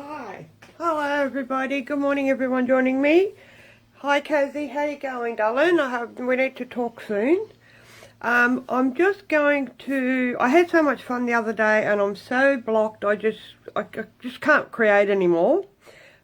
Hi. Hello everybody. Good morning everyone joining me. Hi Cozy, how you going darling? I hope we need to talk soon. I'm just going to, I had so much fun the other day and I'm so blocked I just can't create anymore.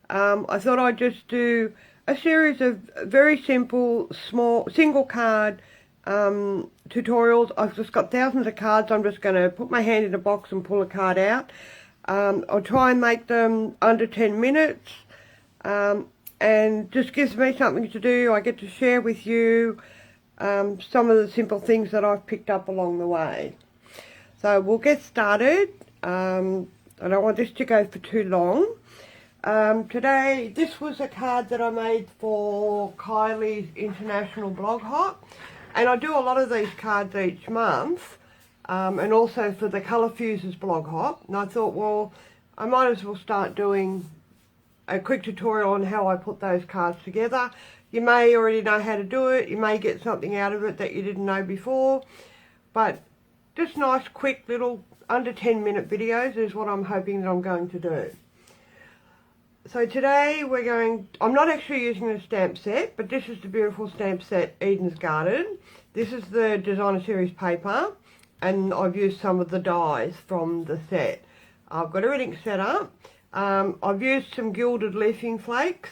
I thought I'd just do a series of very simple, small, single card tutorials. I've just got thousands of cards. I'm just going to put my hand in a box and pull a card out. I'll try and make them under 10 minutes and just gives me something to do. I get to share with you some of the simple things that I've picked up along the way. So we'll get started. I don't want this to go for too long. Today, this was a card that I made for Kylie's International Blog Hop, and I do a lot of these cards each month. And also for the Colour Fuses blog hop, and I thought, well, I might as well start doing a quick tutorial on how I put those cards together. You may already know how to do it, you may get something out of it that you didn't know before, but just nice quick little under 10-minute videos is what I'm hoping that I'm going to do. So today I'm not actually using a stamp set, but this is the beautiful stamp set Eden's Garden. This is the designer series paper. And I've used some of the dies from the set. I've got everything set up. I've used some Gilded leafing flakes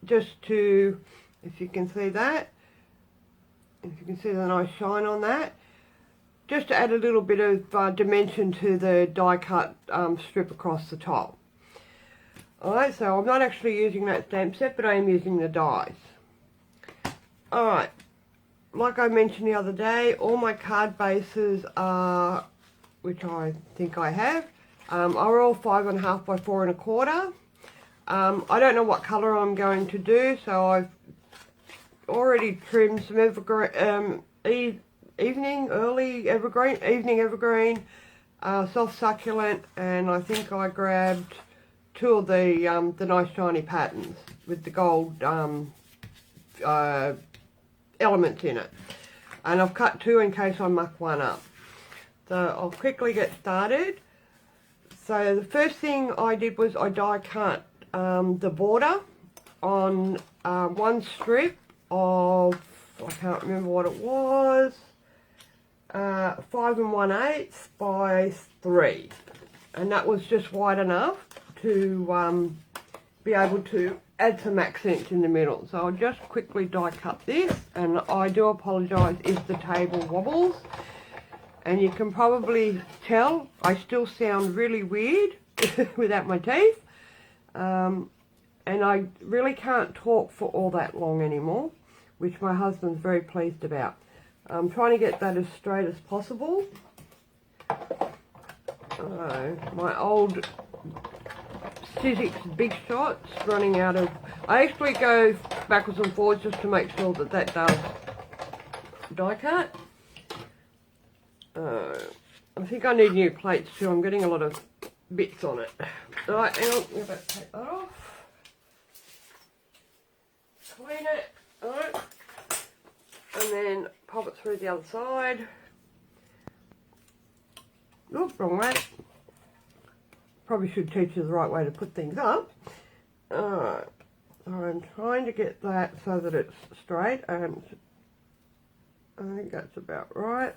just to, if you can see that, if you can see the nice shine on that, just to add a little bit of dimension to the die cut strip across the top. Alright, so I'm not actually using that stamp set, but I am using the dies. Alright. Like I mentioned the other day, all my card bases are, which I think I have, are all 5.5 by 4.25. I don't know what colour I'm going to do, so I've already trimmed some evening evergreen, soft succulent, and I think I grabbed two of the nice shiny patterns with the gold elements in it, and I've cut two in case I muck one up. So I'll quickly get started. So the first thing I did was I die cut the border on one strip of, I can't remember what it was, 5 1/8 by 3, and that was just wide enough to be able to add some accents in the middle. So I'll just quickly die cut this, and I do apologise if the table wobbles, and you can probably tell I still sound really weird without my teeth, and I really can't talk for all that long anymore, which my husband's very pleased about. I'm trying to get that as straight as possible. My old Sizzix Big Shots running out of, I actually go backwards and forwards just to make sure that that does die cut. I think I need new plates too. I'm getting a lot of bits on it. Alright, hang on, I'm about to take that off. Clean it, alright, and then pop it through the other side. Oops, wrong way. Probably should teach you the right way to put things up. Alright, so I'm trying to get that so that it's straight, and I think that's about right.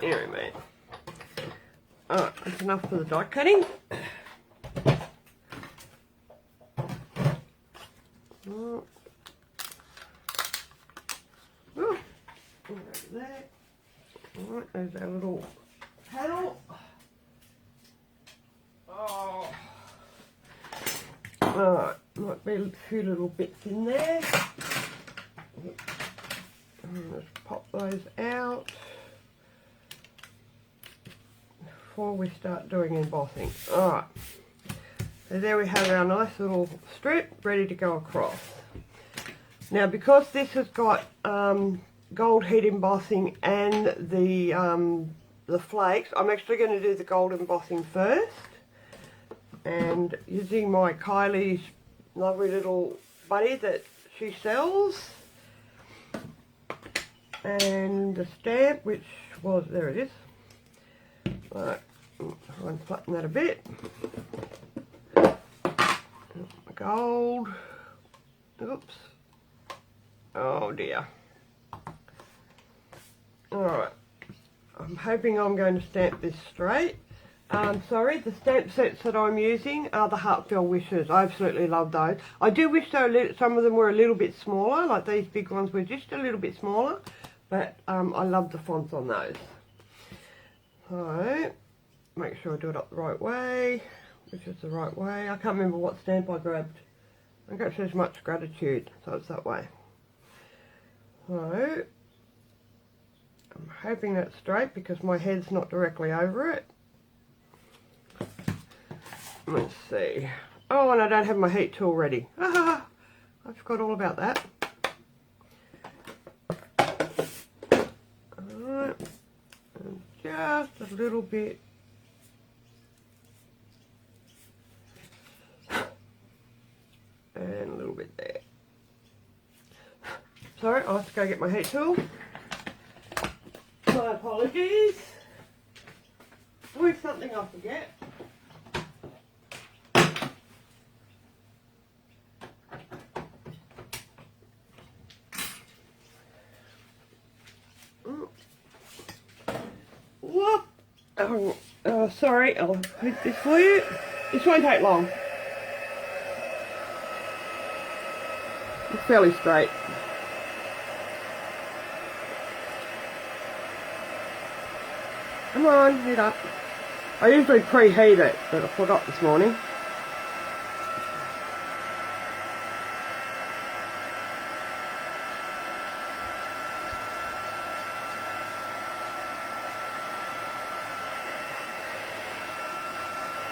There we go. Alright, that's enough for the die cutting. There. Alright, there's our little panel. Oh. Alright, might be a few little bits in there. Let's pop those out before we start doing embossing. Alright, so there we have our nice little strip ready to go across. Now, because this has got gold heat embossing and the flakes, I'm actually going to do the gold embossing first, and using my Kylie's lovely little buddy that she sells. And the stamp, which was, there it is. Right, I'll flatten that a bit. Gold. Oops. Oh dear. Alright. I'm hoping I'm going to stamp this straight. Sorry, the stamp sets that I'm using are the Heartfelt Wishes. I absolutely love those. I do wish some of them were a little bit smaller, like these big ones were just a little bit smaller. But I love the fonts on those. So, make sure I do it up the right way, which is the right way. I can't remember what stamp I grabbed. I think it says Much Gratitude, so it's that way. So, I'm hoping that's straight because my head's not directly over it. Let's see. Oh, and I don't have my heat tool ready. Ah, I forgot all about that. Alright, and just a little bit. And a little bit there. Sorry, I have to go get my heat tool. My apologies. Always something I forget. Whoop. Oh, sorry, I'll put this for you. This won't take long. It's fairly straight. Come on, heat up. I usually preheat it, but I forgot this morning.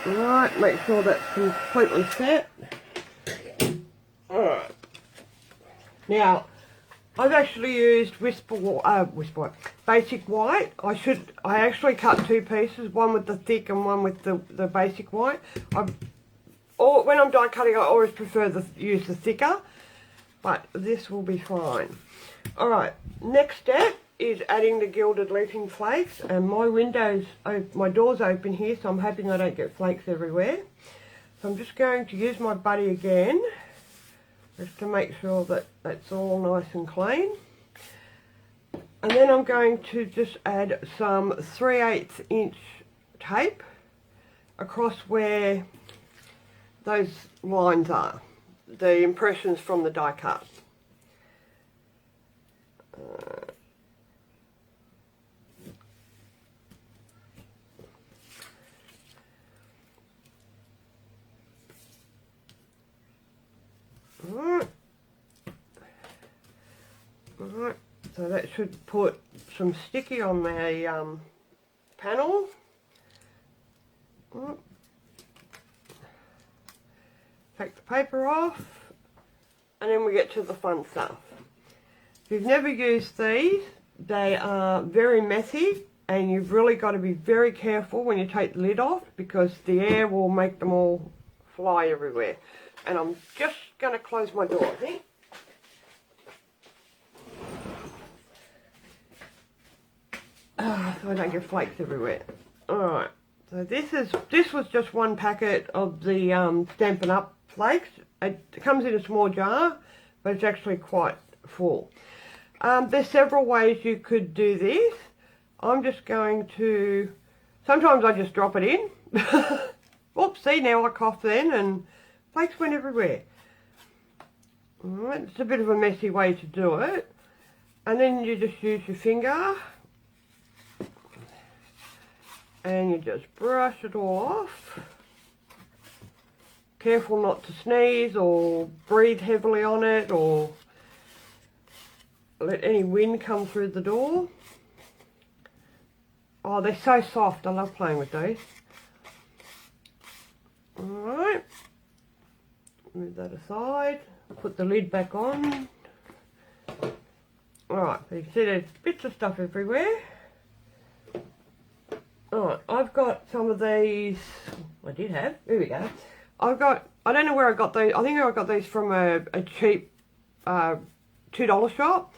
Alright, make sure that's completely set. Alright. Now, I've actually used basic white. I actually cut two pieces, one with the thick and one with the basic white. When I'm die cutting, I always prefer to use the thicker, but this will be fine. Alright, next step is adding the Gilded leafing flakes, and my door's open here, so I'm hoping I don't get flakes everywhere. So I'm just going to use my buddy again, just to make sure that that's all nice and clean. And then I'm going to just add some 3/8 inch tape across where those lines are, the impressions from the die cut. Alright, so that should put some sticky on the panel. Take the paper off, and then we get to the fun stuff. If you've never used these, they are very messy, and you've really got to be very careful when you take the lid off, because the air will make them all fly everywhere. And I'm just going to close my door, I think. So I don't get flakes everywhere. Alright, so this was just one packet of the Stampin' Up! Flakes. It comes in a small jar, but it's actually quite full. There's several ways you could do this. I'm just going to, sometimes I just drop it in. Oops, see, now I cough then and flakes went everywhere. Alright, it's a bit of a messy way to do it. And then you just use your finger and you just brush it all off. Careful not to sneeze or breathe heavily on it or let any wind come through the door. Oh, they're so soft. I love playing with these. Alright. Move that aside. Put the lid back on. Alright, so you can see there's bits of stuff everywhere. Alright, I've got some of these. I did have. There we go. I don't know where I got those. I think I got these from a cheap $2 shop,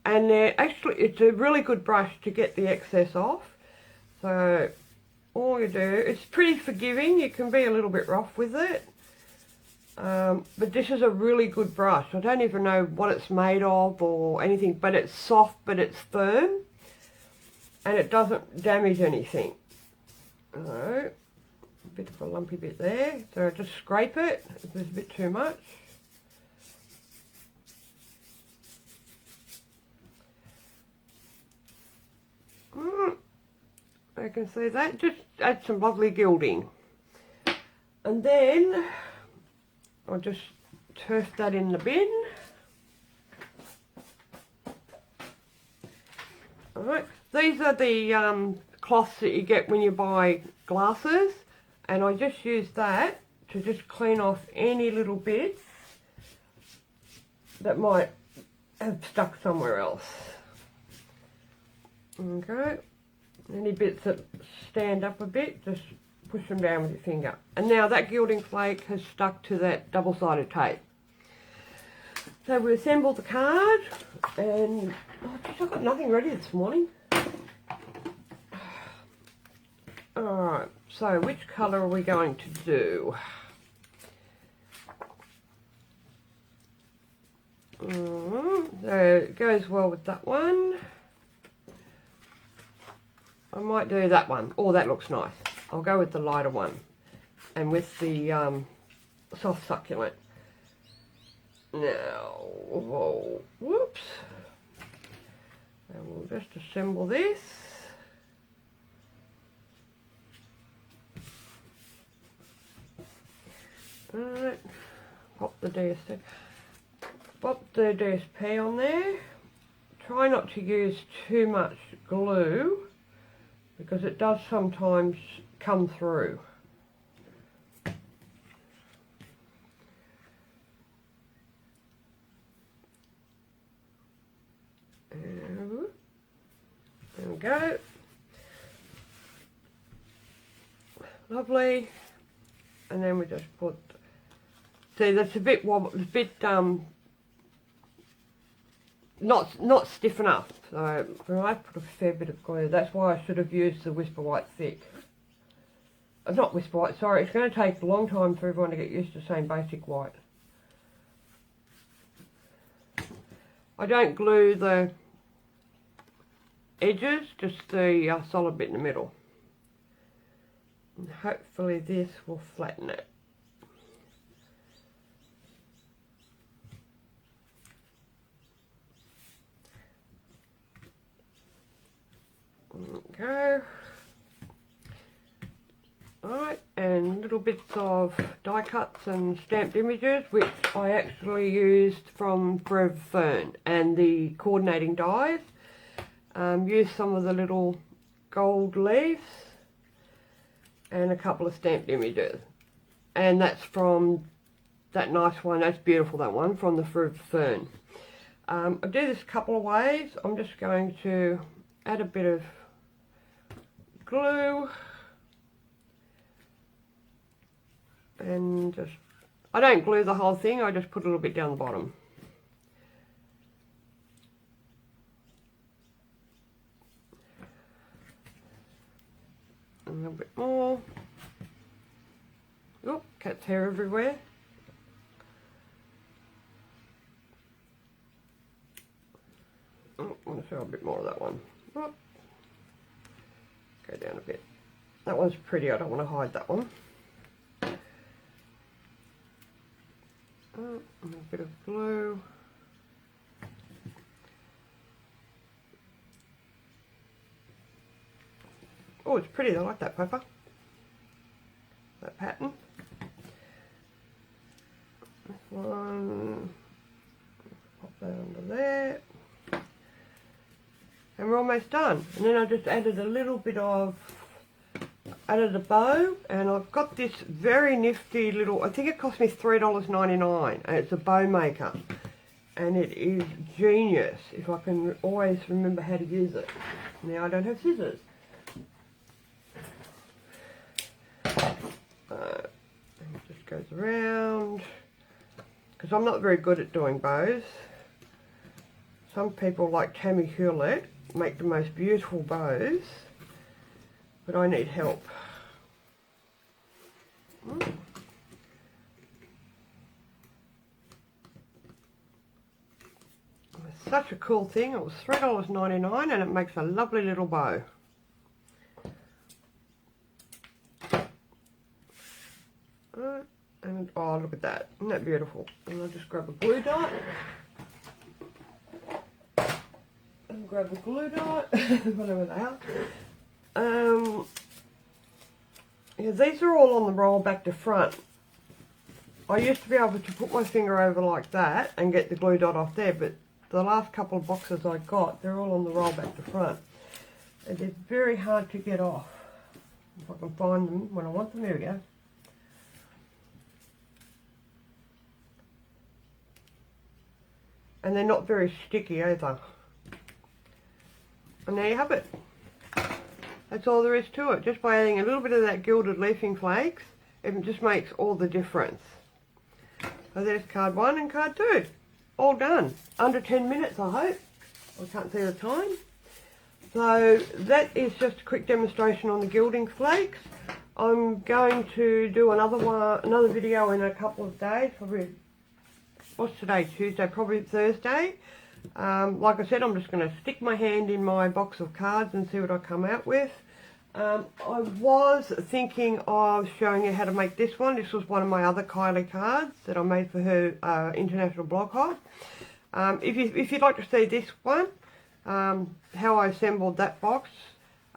and it's a really good brush to get the excess off. So all you do, it's pretty forgiving, you can be a little bit rough with it, but this is a really good brush. I don't even know what it's made of or anything, but it's soft, but it's firm, and it doesn't damage anything. So, a bit of a lumpy bit there, so just scrape it if there's a bit too much. I can see that, just add some lovely gilding. And then I'll just turf that in the bin. Alright, these are the cloths that you get when you buy glasses, and I just use that to just clean off any little bits that might have stuck somewhere else. Okay, any bits that stand up a bit, just push them down with your finger. And now that gilding flake has stuck to that double-sided tape. So we assembled the card, and I've got nothing ready this morning. Alright, so which colour are we going to do? So it goes well with that one. I might do that one. Oh, that looks nice. I'll go with the lighter one, and with the soft succulent. Now, whoa, whoops. And we'll just assemble this. Alright, pop the DSP on there. Try not to use too much glue, because it does sometimes come through. There we go. Lovely. And then we just put, see, that's a bit not stiff enough. So I put a fair bit of glue. That's why I should have used the Whisper White thick. Not Whisper White, sorry. It's going to take a long time for everyone to get used to saying basic white. I don't glue the edges, just the solid bit in the middle. And hopefully this will flatten it. Okay. Alright, and little bits of die cuts and stamped images, which I actually used from Forever Fern, and the coordinating dies. Used some of the little gold leaves and a couple of stamped images. And that's from that nice one, that's beautiful, that one, from the Forever Fern. I do this a couple of ways. I'm just going to add a bit of glue and just, I don't glue the whole thing, I just put a little bit down the bottom. A little bit more. Oh, cat's hair everywhere. Oh, I want to show a bit more of that one. Oh. Go down a bit. That one's pretty, I don't want to hide that one. Oh, and a bit of glue. Oh, it's pretty, I like that paper. That pattern. This one. Pop that under there. And we're almost done. And then I just added a little bit of, added a bow, and I've got this very nifty little, I think it cost me $3.99, and it's a bow maker. And it is genius, if I can always remember how to use it. Now I don't have scissors. And it just goes around, because I'm not very good at doing bows. some people like Tammy Hewlett make the most beautiful bows, but I need help. It's such a cool thing. It was $3.99 and it makes a lovely little bow. And oh, look at that. Isn't that beautiful? And I'll just grab a glue dot. And grab a glue dot, whatever they are. Yeah, these are all on the roll back to front. I used to be able to put my finger over like that and get the glue dot off there, but the last couple of boxes I got, they're all on the roll back to front. And they're very hard to get off. If I can find them when I want them, there we go. And they're not very sticky either. And there you have it. That's all there is to it. Just by adding a little bit of that gilded leafing flakes, it just makes all the difference. So there's card 1 and card 2. All done. Under 10 minutes, I hope. I can't see the time. So that is just a quick demonstration on the gilding flakes. I'm going to do another video in a couple of days, probably. What's today? Tuesday, probably Thursday. Like I said, I'm just going to stick my hand in my box of cards and see what I come out with. I was thinking of showing you how to make this one. This was one of my other Kylie cards that I made for her international blog hop. If you'd like to see this one, how I assembled that box,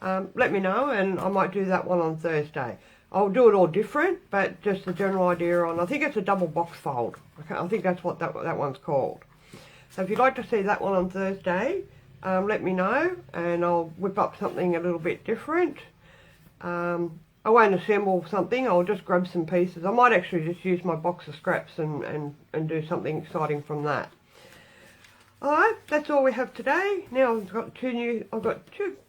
let me know and I might do that one on Thursday. I'll do it all different, but just the general idea on, I think it's a double box fold. Okay, I think that's what that one's called. So if you'd like to see that one on Thursday, let me know and I'll whip up something a little bit different. I won't assemble something, I'll just grab some pieces. I might actually just use my box of scraps and do something exciting from that. Alright, that's all we have today. Now I've got two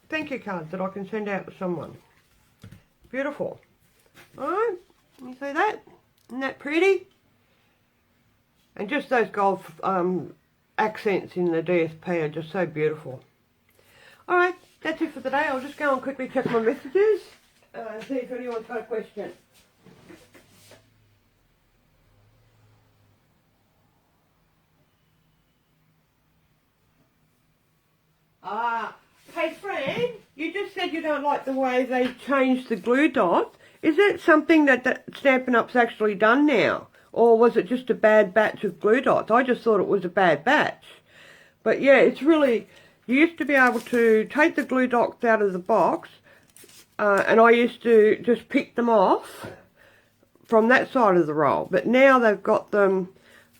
thank you cards that I can send out to someone. Beautiful. Alright, can you see that? Isn't that pretty? And just those gold accents in the DSP are just so beautiful. Alright, that's it for today. I'll just go and quickly check my messages and see if anyone's got a question. Hey friend, you just said you don't like the way they changed the glue dots. Is it something that Stampin' Up's actually done now? Or was it just a bad batch of glue dots? I just thought it was a bad batch. But yeah, it's really, you used to be able to take the glue dots out of the box, and I used to just pick them off from that side of the roll. But now they've got them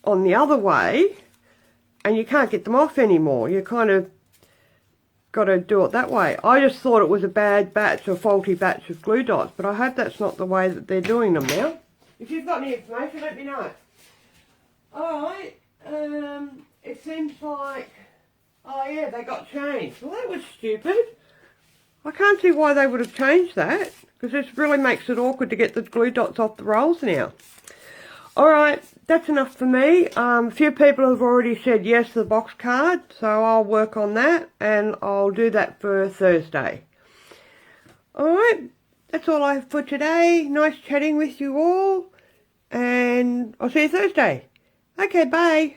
on the other way, and you can't get them off anymore. You kind of got to do it that way. I just thought it was a bad batch or faulty batch of glue dots, but I hope that's not the way that they're doing them now. If you've got any information, let me know. Alright, it seems like, oh yeah, they got changed. Well, that was stupid. I can't see why they would have changed that, because this really makes it awkward to get the glue dots off the rolls now. Alright, that's enough for me. A few people have already said yes to the box card, so I'll work on that and I'll do that for Thursday. Alright, that's all I have for today. Nice chatting with you all, and I'll see you Thursday. Okay, bye.